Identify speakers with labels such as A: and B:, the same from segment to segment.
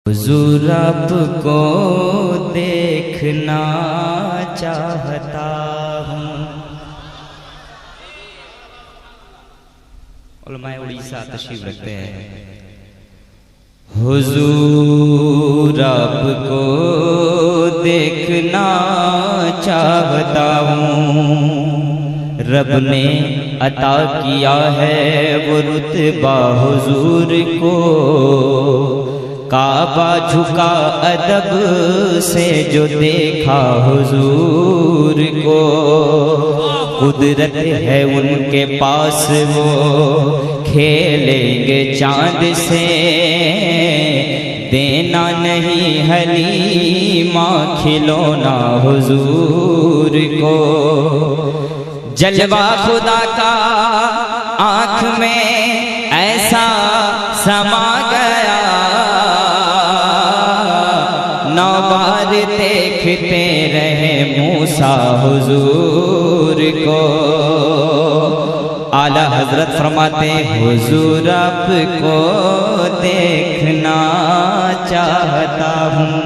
A: हुजूर आपको देखना चाहता हूँ। उलमाए उड़ीसा तशरीफ रखते हैं। हुजूर आपको देखना चाहता हूँ। रब ने अता किया है वो रुतबा हुजूर को। काबा झुका अदब से जो देखा हुजूर को। कुदरत है उनके पास वो खेलेंगे चांद से। देना नहीं हलीमा खिलौना हुजूर को। जलवा खुदा का आँख में ऐसा समा गया। नौ बार देखते रहे मूसा हुजूर को। आला हजरत फरमाते हुजूर आपको देखना चाहता हूँ।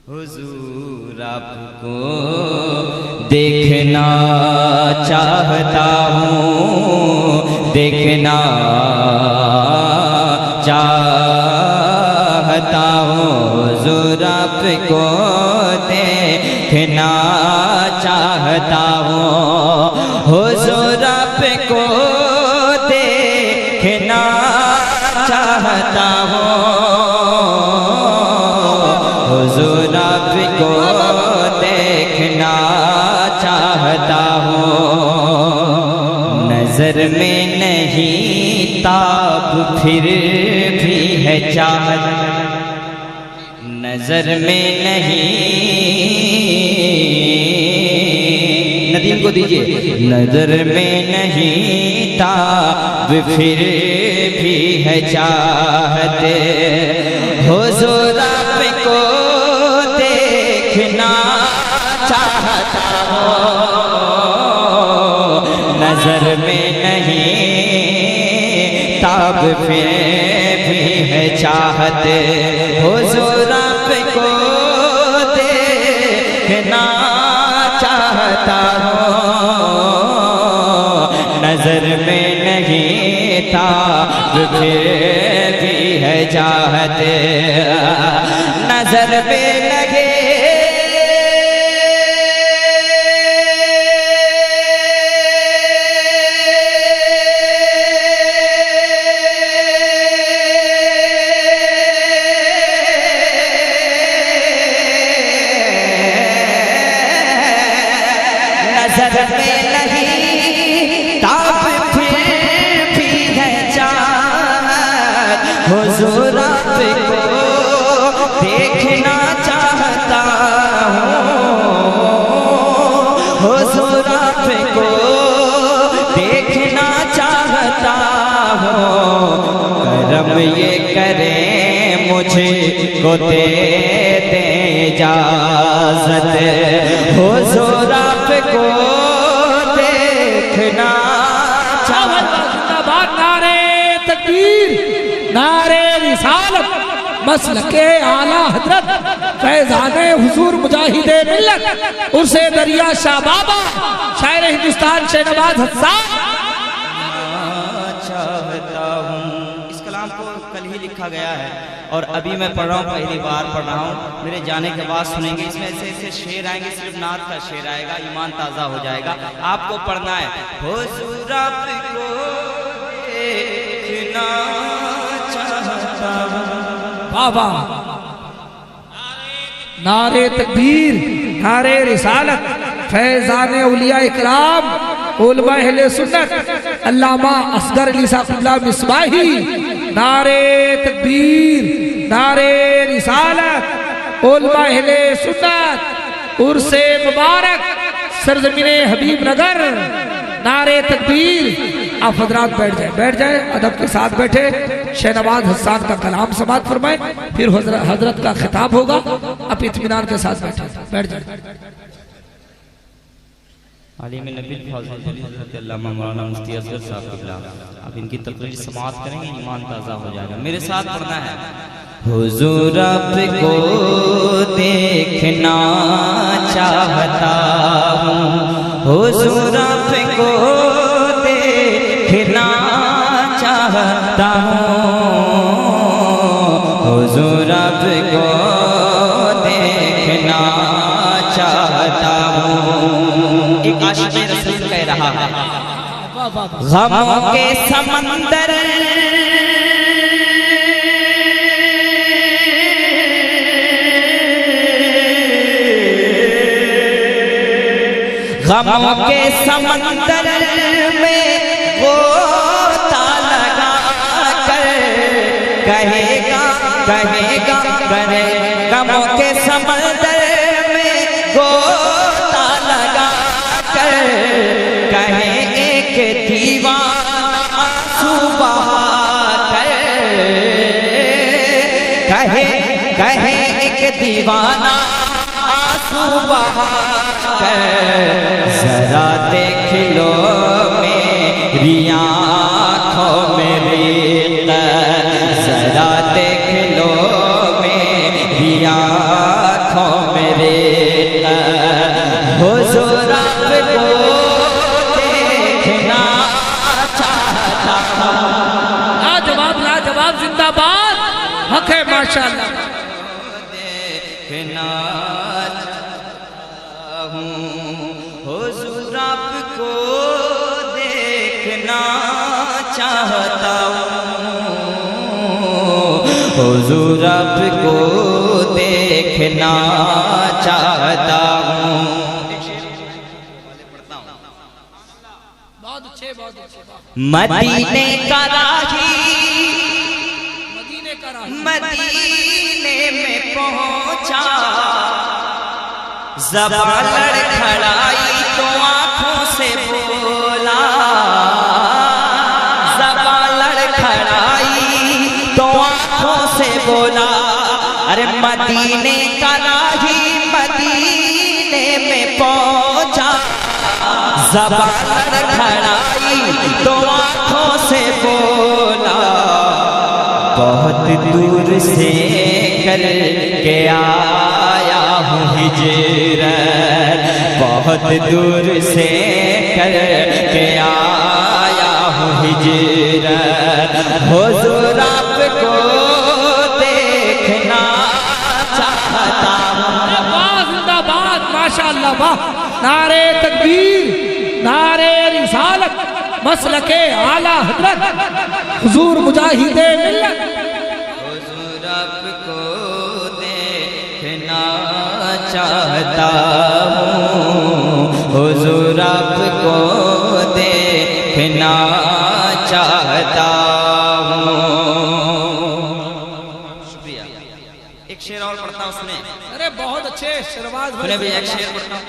A: हुजूर आपको देखना चाहता हूँ। देखना चाहता हूँ। हुजूर आपको देखना चाहता हूँ। हुजूर आपको देखना चाहता हूँ। हुजूर आपको देखना चाहता हूँ। नजर में नहीं ताब फिर भी है चाहत। नजर में नहीं नदीम को दीजिए। नजर में नहीं ताब फिर भी है चाहत। हुजूर आपको देखना चाहता हूँ। नजर में नहीं ताब फिर भी है चाहत। हुजूर आपको देखना चाहता हूँ। नजर में नहीं ताब फिर भी है चाहत। नजर में लगे नजर में नहीं ताब फिर भी है चाहत। हुजूर आपको देखना चाहता हूँ। हुजूर आपको देखना चाहता हूँ। करम ये करें मुझे को दे इजाजत। हुजूर आपको देखना चाहता।
B: नारे तकबीर, नारे रिसालत, मसलके आला हजरत फैज़ाने हुजूर मुजाहिदे मिल्लत उर्से दरिया शाह बाबा शायर हिंदुस्तान शहनवाज हसन
A: चाहता हूँ। इस कलाम को कल ही लिखा गया है और अभी मैं पढ़ रहा हूँ, पहली बार पढ़ रहा हूँ। मेरे जाने के बाद सुनेंगे। इसमें ऐसे शेर आएंगे, सिर्फ नात का शेर आएगा, ईमान ताज़ा हो जाएगा। आपको पढ़ना है। हुजूर आपको देखना चाहता हूँ।
B: बाबा नारे तकबीर, नारे रिसालत, फैज़ाने औलिया इकराम, उलमा अहले सुन्नत, अल्लामा असगर अली साक़िबुल्लाह मिसबाही। नारे तकबीर, नारे रिसालत, उलमा अहले सुन्नत, उर्से मुबारक, सरजमीने हबीब नगर। नारे तकबीर। आप हजरात बैठ जाए अदब के साथ बैठे। शहनवाज हसन का कलाम समाअत फरमाए, फिर हजरत का खिताब होगा। आप इत्मीनान के साथ बैठ जाए।
A: आलिम नबील फाज़िल हज़रत अल्लामा मौलाना मुफ्ती असगर साहब के खिलाफ आप इनकी तकरीर समाअत करेंगे, ईमान ताज़ा हो जाएगा। मेरे साथ पढ़ना है। हुजूर आपको देखना चाहता हूँ, हुजूर आपको देखना चाहता हूँ, हुजूर आपको देखना चाहता हूँ। एक आशिक़ रसूल कह रहा है, गमों के समंदर गमों के समंदर में गोता लगा कर कहेगा कहेगा करे, गमों के समंदर में गोता लगा कर कहे एक दीवाना आंसू बहा कर, कहे कहे एक दीवाना आंसू बहा कर, जरा देख लो मेरी आँखों में रेत, जरा देख लो मेरी आँखों में रेत, हुजूर आपको देखना चाहता हूँ।
B: लाजवाब लाजवाब, जिंदाबाद, हक है माशाअल्लाह।
A: देखना हुजूर आपको देखना चाहता हूँ, हुजूर आपको देखना चाहता हूँ।
B: बहुत अच्छे बहुत अच्छे।
A: मदीने का राही
B: मदीने का राही
A: मदीने में पहुँचा, ज़बान लड़खड़ाई तो आँखों से बोला, ज़बान लड़खड़ाई तो आँखों से बोला, अरे मदीने का राही मदीने में पहुँचा, ज़बान लड़खड़ाई तो आँखों से बोला, बहुत दूर से कर के आया हूँ हिजरत, बहुत दूर से कर के आया हूँ हिजरत, हुजूर आपको देखना चाहता हूँ।
B: जिंदाबाद माशाअल्लाह, वाह, नारे तकबीर, नारे रिसालत, मसलके आला हजरत, हुजूर मुजाहिदे मिल्लत।
A: हुजूर आपको देखना चाहता हूँ, हुजूर आपको देखना चाहता हूँ। शुक्रिया। एक शेर और पढ़ता हूँ, सुने।
B: अरे बहुत अच्छे शरवाज
A: सुने भी, एक शेर पढ़ता हूँ,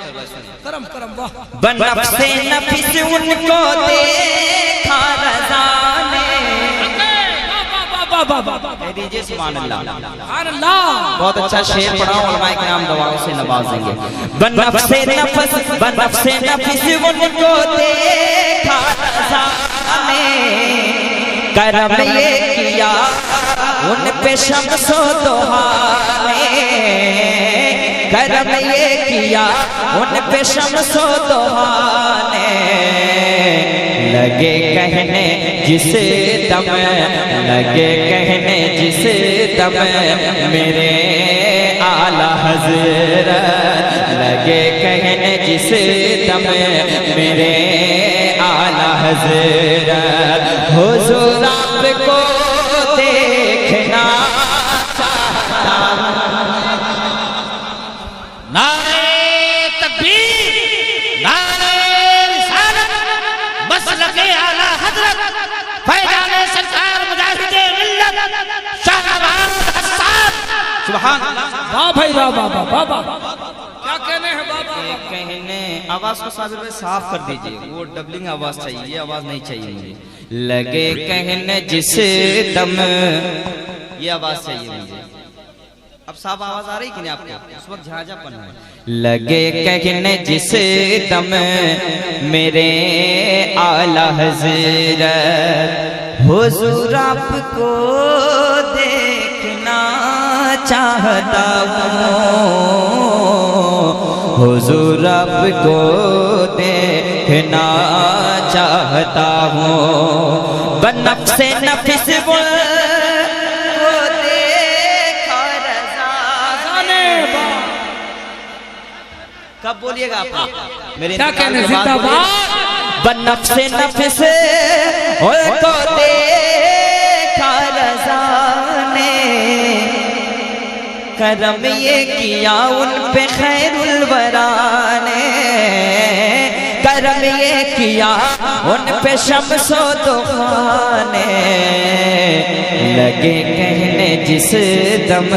B: करम करम, वाह।
A: बनफ्से नफिस उनको देखा रज़ा ने, कह दीजिए सुभान अल्लाह। बहुत अच्छा शेर पढ़ाओ, उलमाए किराम दुआओं से नवाजेंगे। बनफ्से नफिस उनको देखा रज़ा ने, करम ये किया उन पे शम्सो दोहा ने, करम ये किया उन पे शम्सो दोहा ने, लगे कहने जिस दम, लगे कहने जिस दम मेरे आला हज़रत, लगे कहने जिस दम मेरे आला हज़रत, हुजूर आपको देखना चाहता हूँ।
C: नारे तकबीर, नारे रिसालत, मसलके आला हज़रत, फैज़ाने सरकार मुजाहिदे मिल्लत, शाहनवाज़ हसन।
A: सुभान अल्लाह।
B: वाह भाई वाह वाह वाह वाह, क्या कहने हैं बाबा।
A: कहने आवाज को साबिर भाई साफ कर दीजिए, वो डबलिंग आवाज चाहिए, ये आवाज नहीं चाहिए मुझे। लगे कहने जिस दम, ये आवाज चाहिए मुझे। अब साफ आवाज आ रही कि नहीं आपको? उस वक्त झाझापन है। लगे कहने जिस दम मेरे आला हज़रत हुजूर आपको देखना चाहता हूँ, हुजूर आपको देखना चाहता हूँ, बनफ्से नफिस वो देखा रज़ा ने। कब बोलिएगा आप मेरे
B: क्या कहने? जिंदाबाद।
A: बनफ्से नफिस को देखा रज़ा ने, करम ये किया उन पे खैरुल वरा ने, करम ये किया उन पे शम्सो दुख़ान ने। लगे कहने जिस दम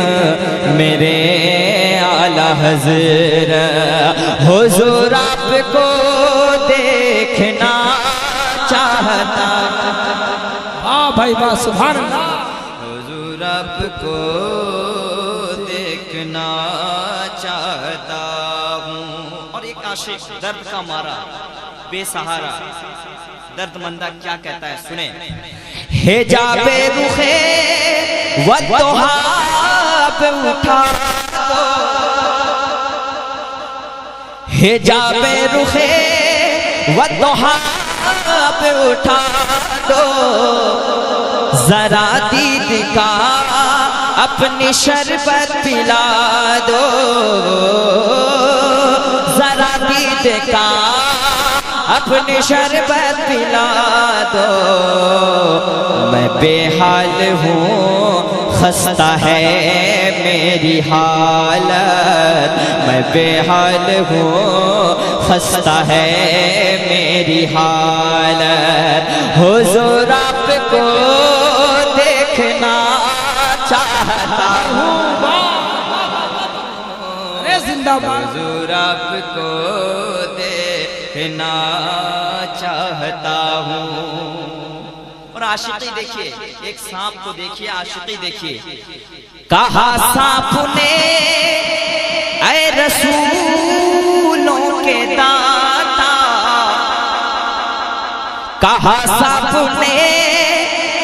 A: मेरे आला हज़रत हुजूर आपको देखना चाहता,
B: वाह भाई वाह, सुभान अल्लाह।
A: हुजूर आपको देखना चाहता हूँ। और एक आशिक दर्द का मारा बेसहारा दर्दमंदा क्या कहता है, सुने। हिजाबे रुखे वद्दुहाब उठा दो, हिजाबे रुखे वद्दुहाब उठा दो, जरा दीद का अपनी शरबत पिला दो, जरा दीद का अपनी शरबत पिला दो। मैं बेहाल हूँ, खस्ता है मेरी हालत, मैं बेहाल हूँ, खस्ता है मेरी हालत, हुजूर आपको देखना चाहता हूँ,
B: अरे जिंदाबाद।
A: हुजूर आपको देखना चाहता हूँ। और आशिकी देखिए, एक सांप को देखिए, आशिकी देखिए। कहा सांप ने ऐ रसूलों के दाता, कहा सांप ने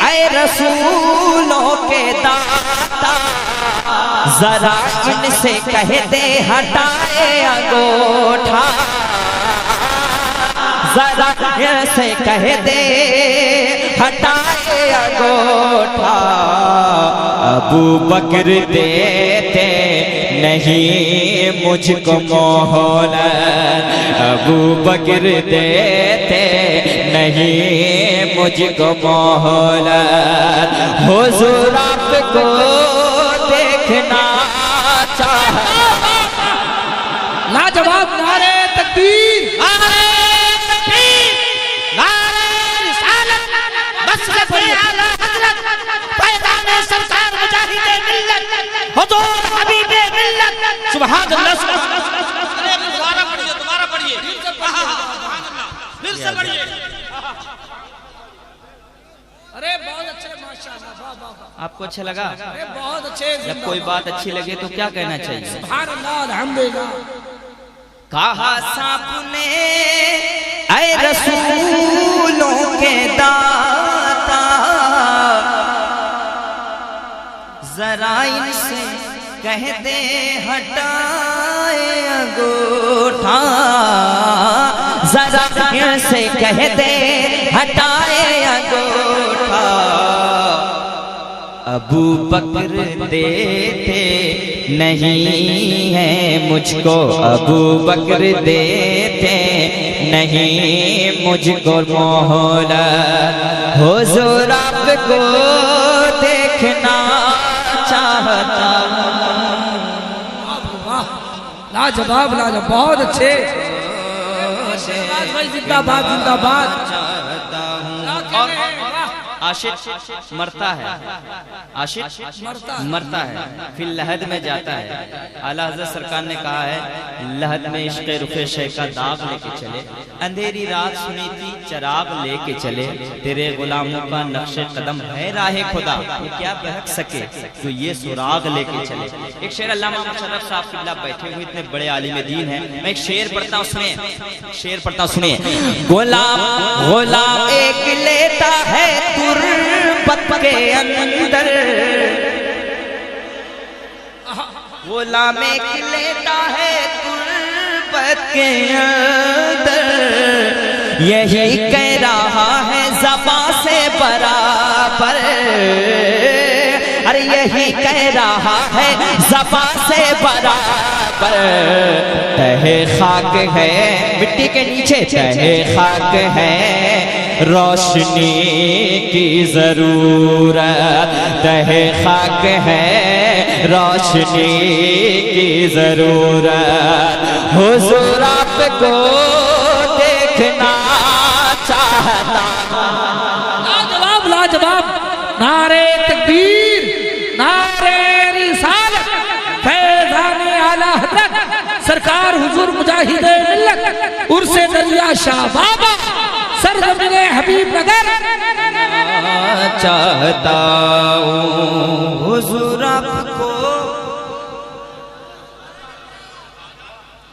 A: ऐ रसूलों के दाता, जरा इनसे कह दे हटाए अंगूठा, जरा इनसे कह दे हटाए अंगूठा। अबू बकर देते नहीं मुझको मोहलत, अबू बकर देते नहीं मुझको मोहलत, हुजूर आपको देखना चाहता।
B: लाजवाब, नारे तकबीर,
C: नारे तकबीर, नारे रिसालत, मसलके आला हज़रत, पैगामे सरकार मुजाहिदे मिल्लत, हुजूर हबीबे मिल्लत। सुभान अल्लाह, सुभान अल्लाह। दोबारा पढ़िए, दोबारा पढ़िए, सुभान अल्लाह, फिर से पढ़िए।
B: अरे बहुत अच्छे, माशाअल्लाह, वाह वाह वाह।
A: आपको अच्छा लगा?
B: अरे बहुत अच्छे।
A: जब कोई बात अच्छी लगे तो क्या कहना चाहिए?
B: सुभान अल्लाह, अल्हम्दुलिल्लाह।
A: कहा सांप ने ऐ रसूलों के दाता, जरा इनसे कह दे हटाए अंगूठा, जरा इनसे कह दे हटाए अंगूठा। अबू बकर देते नहीं है मुझको, अबू बकर देते नहीं मुझको मोहलत, हुजूर आपको देखना चाहता हूँ।
B: लाजवाब, लाजवाब, बहुत अच्छे। भाई जिंदाबाद, जिंदाबाद।
A: चाहता हूँ। आशिक मरता है, आशिक मरता है, फिर लहद में जाता है। आला हज़रत सरकार ने कहा है लहद में इश्क़ रुखे शे का दाग लेके चले, अंधेरी रात सुनी थी चराग लेके चले, तेरे गुलामों का नक्शे कदम है राहे खुदा, वो क्या बहक सके तो ये सुराग लेके चले। एक शेर अल्लामा मुशर्रफ साहब किबला बैठे हुए इतने बड़े आलिम दीन हैं, मैं एक शेर पढ़ता हूँ सुनिए, शेर पढ़ता हूँ सुनिए। गुलाम गुलाम एक लेता है तुर्बत के अंदर, गुलाम एक लेता है तुर्बत के अंदर, यही कह रहा है ज़बां से बराबर, अरे यही कह रहा है ज़बां से बराबर, तहे खाक है मिट्टी के नीचे, तहे खाक है रोशनी की जरूरत, तहे खाक है रोशनी की जरूरत, हुजूर आपको देखना चाहता।
B: लाजवाब लाजवाब, नारे तकबीर, नारे रिसालत, फैज़ाने आला हज़रत सरकार हुजूर मुजाहिदे मिल्लत उर्से दरिया शाह बाबा सरज़मीने हबीब नगर
A: चाहता हूँ हुजूर आपको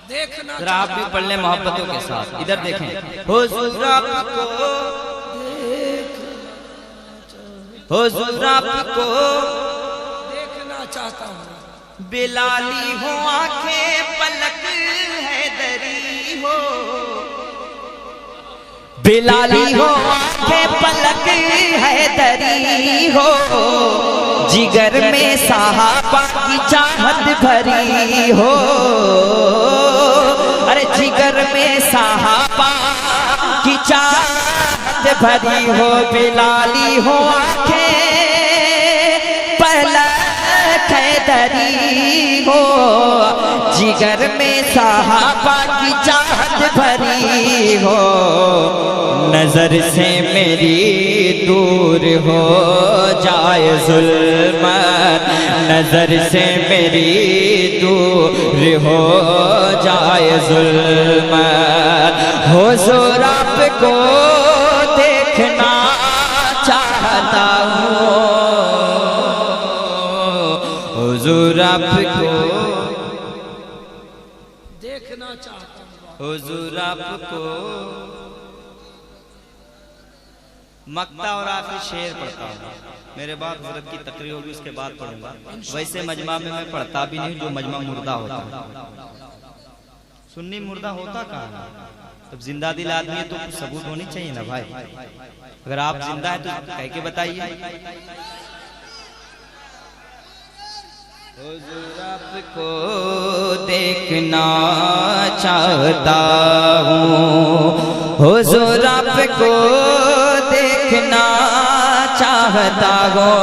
B: देखना।
A: जरा आप भी पढ़ लें मोहब्बतों के साथ, इधर देखें। हुजूर आपको, हुजूर आपको
B: देखना चाहता हूँ,
A: बिलाली हो आंखें पलक है दरी हो, बिलाली हो आंखें पलक है दरी हो, जिगर में साहबा की चाहत भरी हो, अरे जिगर में साहबा की चाहत भरी हो, बिलाली हो आंखें पलक है दरी हो, जिगर में साहबा की चाहत भरी हो, नजर से मेरी दूर हो जाए जुल्मत, नजर से मेरी दूर हो जाए जुल्मत, हुजूर आपको देखना चाहता हूँ, हुजूर आपको
B: देखना चाहता हूँ,
A: हुजूर आपको। मक्ता और आखिरी शेर पढ़ता हूँ, मेरे बाद हज़रत की तकरीर होगी उसके बाद पढ़ूंगा। वैसे मजमा में मैं पढ़ता भी नहीं, जो मजमा मुर्दा होता है। सुन्नी मुर्दा होता कहाँ है? तब जिंदा दिल आदमी है तो कुछ सबूत होनी चाहिए ना भाई। अगर आप जिंदा है तो कह के बताइए। हुजूर आपको देखना चाहता हूँ, हुजूर आपको देखना चाहता हूँ,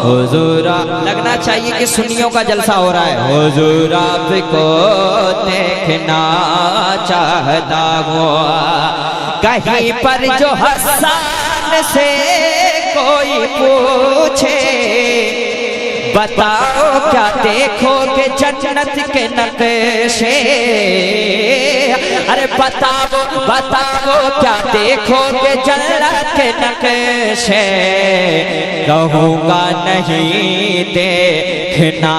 A: हुजूर लगना चाहिए कि सुन्नियों का जलसा हो रहा है। हुजूर आपको देखना चाहता हूँ, कहीं पर जो हसन से कोई पूछे, बताओ क्या देखोगे जन्नत के नक्शे, अरे बताओ बताओ क्या देखोगे जन्नत के नक्शे, कहूँगा नहीं देखना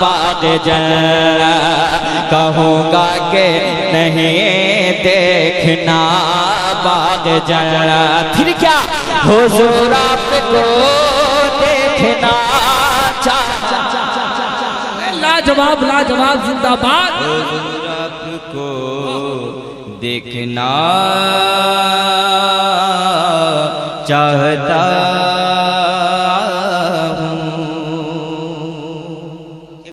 A: बाग जन्नत, कहूँगा कि नहीं देखना बाग जन्नत, फिर क्या हुजूर आपको देखना
B: लाजवाब लाजवाब, जिंदाबाद।
A: हुजूर आपको देखना चाहता